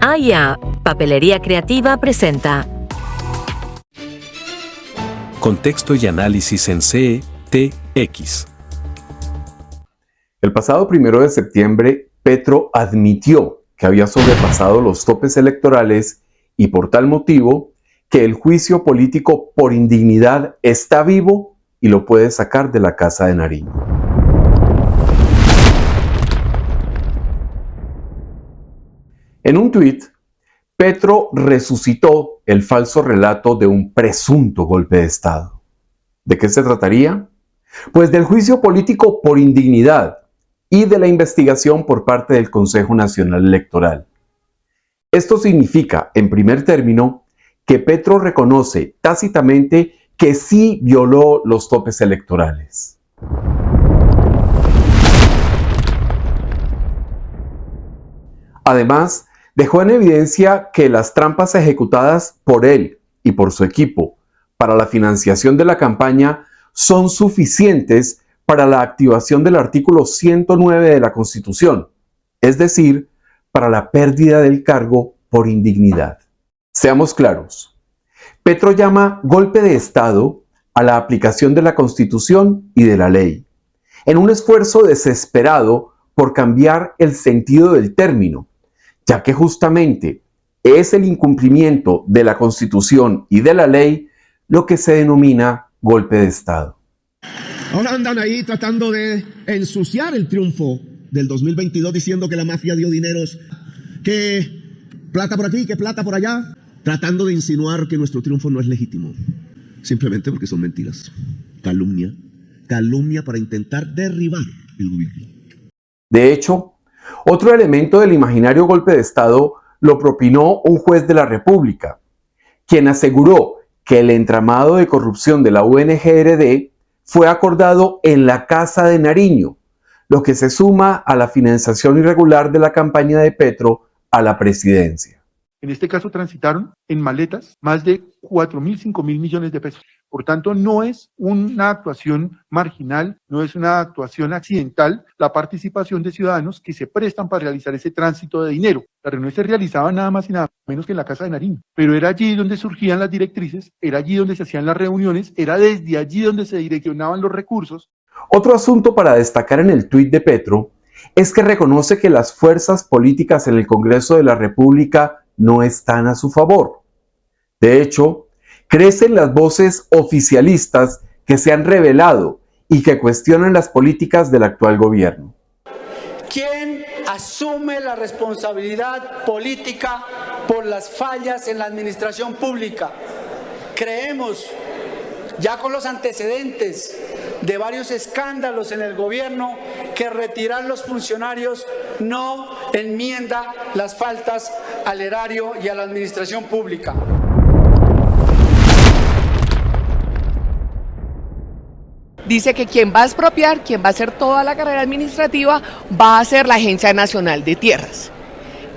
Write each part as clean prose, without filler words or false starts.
AIA, Papelería Creativa presenta Contexto y análisis en CETX. El pasado 1 de septiembre, Petro admitió que había sobrepasado los topes electorales y por tal motivo que el juicio político por indignidad está vivo y lo puede sacar de la Casa de Nariño. En un tuit, Petro resucitó el falso relato de un presunto golpe de Estado. ¿De qué se trataría? Pues del juicio político por indignidad y de la investigación por parte del Consejo Nacional Electoral. Esto significa, en primer término, que Petro reconoce tácitamente que sí violó los topes electorales. Además, dejó en evidencia que las trampas ejecutadas por él y por su equipo para la financiación de la campaña son suficientes para la activación del artículo 109 de la Constitución, es decir, para la pérdida del cargo por indignidad. Seamos claros, Petro llama golpe de Estado a la aplicación de la Constitución y de la ley, en un esfuerzo desesperado por cambiar el sentido del término, ya que justamente es el incumplimiento de la Constitución y de la ley lo que se denomina golpe de Estado. Ahora andan ahí tratando de ensuciar el triunfo del 2022 diciendo que la mafia dio dineros, que plata por aquí, que plata por allá, tratando de insinuar que nuestro triunfo no es legítimo, simplemente porque son mentiras, calumnia para intentar derribar el gobierno. De hecho, otro elemento del imaginario golpe de Estado lo propinó un juez de la República, quien aseguró que el entramado de corrupción de la UNGRD fue acordado en la Casa de Nariño, lo que se suma a la financiación irregular de la campaña de Petro a la presidencia. En este caso transitaron en maletas más de 4.000, 5.000 millones de pesos. Por tanto, no es una actuación marginal, no es una actuación accidental la participación de ciudadanos que se prestan para realizar ese tránsito de dinero. La reunión se realizaba nada más y nada menos que en la Casa de Nariño, pero era allí donde surgían las directrices, era allí donde se hacían las reuniones, era desde allí donde se direccionaban los recursos. Otro asunto para destacar en el tuit de Petro es que reconoce que las fuerzas políticas en el Congreso de la República no están a su favor. De hecho, crecen las voces oficialistas que se han revelado y que cuestionan las políticas del actual gobierno. ¿Quién asume la responsabilidad política por las fallas en la administración pública? Creemos, ya con los antecedentes de varios escándalos en el gobierno, que retirar los funcionarios no enmienda las faltas al erario y a la administración pública. Dice que quien va a expropiar, quien va a hacer toda la carrera administrativa, va a ser la Agencia Nacional de Tierras.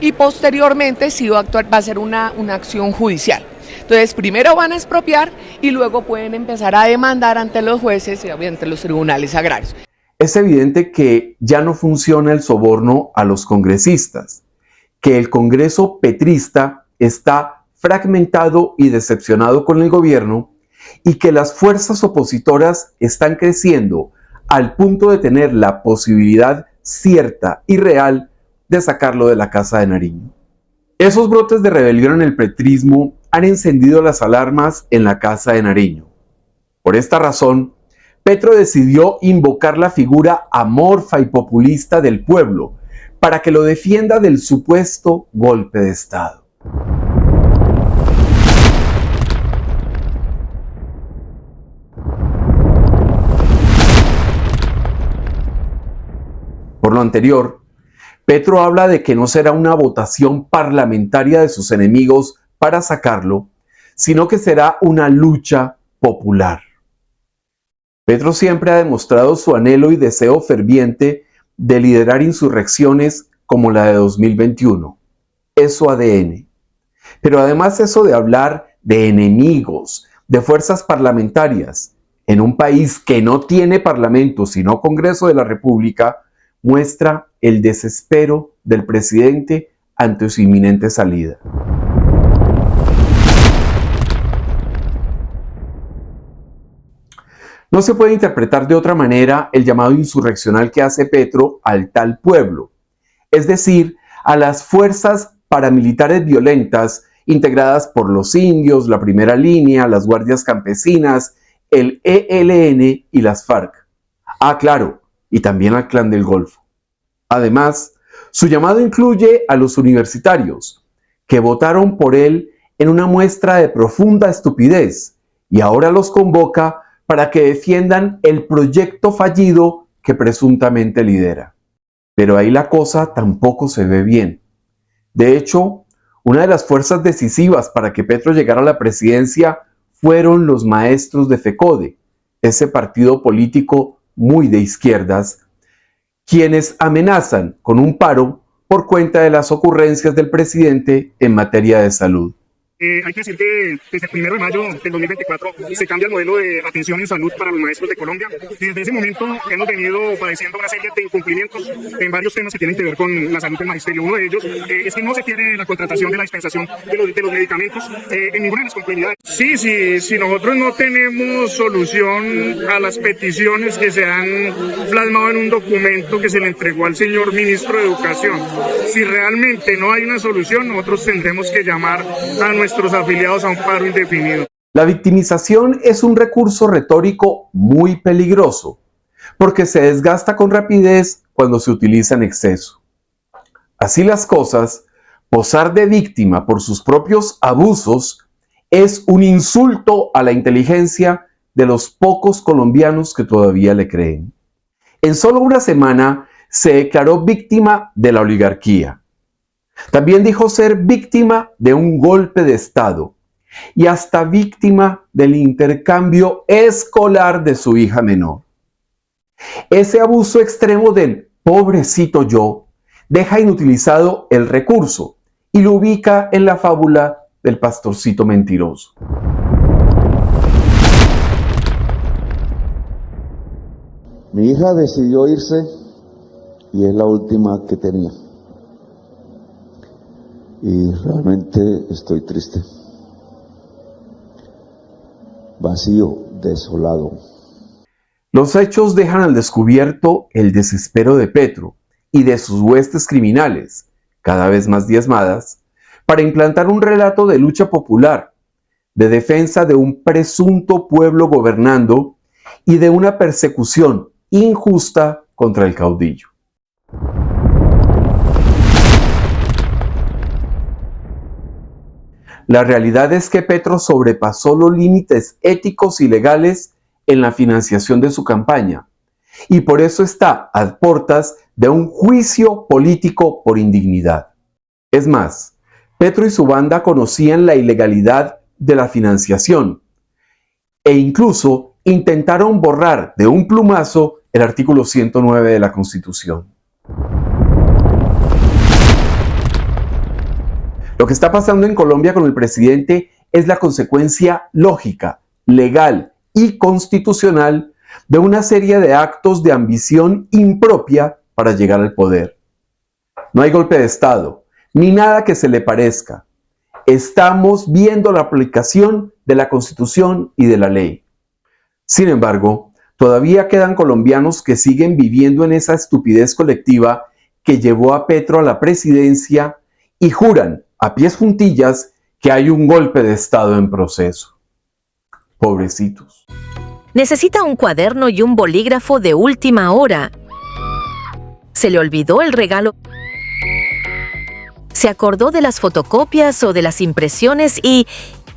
Y posteriormente sí va a ser una acción judicial. Entonces, primero van a expropiar y luego pueden empezar a demandar ante los jueces y ante los tribunales agrarios. Es evidente que ya no funciona el soborno a los congresistas, que el Congreso petrista está fragmentado y decepcionado con el gobierno y que las fuerzas opositoras están creciendo al punto de tener la posibilidad cierta y real de sacarlo de la Casa de Nariño. Esos brotes de rebelión en el petrismo han encendido las alarmas en la Casa de Nariño. Por esta razón, Petro decidió invocar la figura amorfa y populista del pueblo para que lo defienda del supuesto golpe de Estado. Por lo anterior, Petro habla de que no será una votación parlamentaria de sus enemigos para sacarlo, sino que será una lucha popular. Petro siempre ha demostrado su anhelo y deseo ferviente de liderar insurrecciones como la de 2021. Es su ADN. Pero además eso de hablar de enemigos, de fuerzas parlamentarias, en un país que no tiene parlamento sino Congreso de la República, muestra el desespero del presidente ante su inminente salida. No se puede interpretar de otra manera el llamado insurreccional que hace Petro al tal pueblo, es decir, a las fuerzas paramilitares violentas integradas por los indios, la Primera Línea, las guardias campesinas, el ELN y las FARC. Ah, claro, y también al Clan del Golfo. Además, su llamado incluye a los universitarios, que votaron por él en una muestra de profunda estupidez, y ahora los convoca para que defiendan el proyecto fallido que presuntamente lidera. Pero ahí la cosa tampoco se ve bien. De hecho, una de las fuerzas decisivas para que Petro llegara a la presidencia fueron los maestros de FECODE, ese partido político muy de izquierdas, quienes amenazan con un paro por cuenta de las ocurrencias del presidente en materia de salud. Hay que decir que desde el 1 de mayo del 2024 se cambia el modelo de atención en salud para los maestros de Colombia. Desde ese momento hemos venido padeciendo una serie de incumplimientos en varios temas que tienen que ver con la salud del magisterio. Uno de ellos es que no se quiere la contratación de la dispensación de los medicamentos en ninguna de las comunidades. Si nosotros no tenemos solución a las peticiones que se han plasmado en un documento que se le entregó al señor ministro de Educación, si realmente no hay una solución, nosotros tendremos que llamar a nuestros afiliados a un paro indefinido. La victimización es un recurso retórico muy peligroso, porque se desgasta con rapidez cuando se utiliza en exceso. Así las cosas, posar de víctima por sus propios abusos es un insulto a la inteligencia de los pocos colombianos que todavía le creen. En solo una semana se declaró víctima de la oligarquía. También dijo ser víctima de un golpe de Estado y hasta víctima del intercambio escolar de su hija menor. Ese abuso extremo del pobrecito yo deja inutilizado el recurso y lo ubica en la fábula del pastorcito mentiroso. Mi hija decidió irse y es la última que tenía. Y realmente estoy triste, vacío, desolado. Los hechos dejan al descubierto el desespero de Petro y de sus huestes criminales, cada vez más diezmadas, para implantar un relato de lucha popular, de defensa de un presunto pueblo gobernando y de una persecución injusta contra el caudillo. La realidad es que Petro sobrepasó los límites éticos y legales en la financiación de su campaña y por eso está a puertas de un juicio político por indignidad. Es más, Petro y su banda conocían la ilegalidad de la financiación e incluso intentaron borrar de un plumazo el artículo 109 de la Constitución. Lo que está pasando en Colombia con el presidente es la consecuencia lógica, legal y constitucional de una serie de actos de ambición impropia para llegar al poder. No hay golpe de Estado, ni nada que se le parezca. Estamos viendo la aplicación de la Constitución y de la ley. Sin embargo, todavía quedan colombianos que siguen viviendo en esa estupidez colectiva que llevó a Petro a la presidencia y juran a pies juntillas que hay un golpe de Estado en proceso. Pobrecitos. Necesita un cuaderno y un bolígrafo de última hora. ¿Se le olvidó el regalo? ¿Se acordó de las fotocopias o de las impresiones y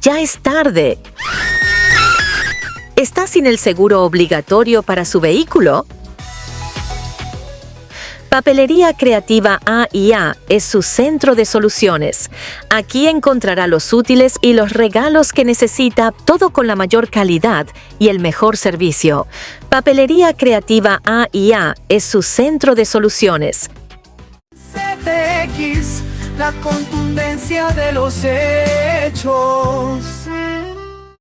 ya es tarde? ¿Está sin el seguro obligatorio para su vehículo? Papelería Creativa A&A es su centro de soluciones. Aquí encontrará los útiles y los regalos que necesita, todo con la mayor calidad y el mejor servicio. Papelería Creativa A&A es su centro de soluciones. CTX, la contundencia de los hechos.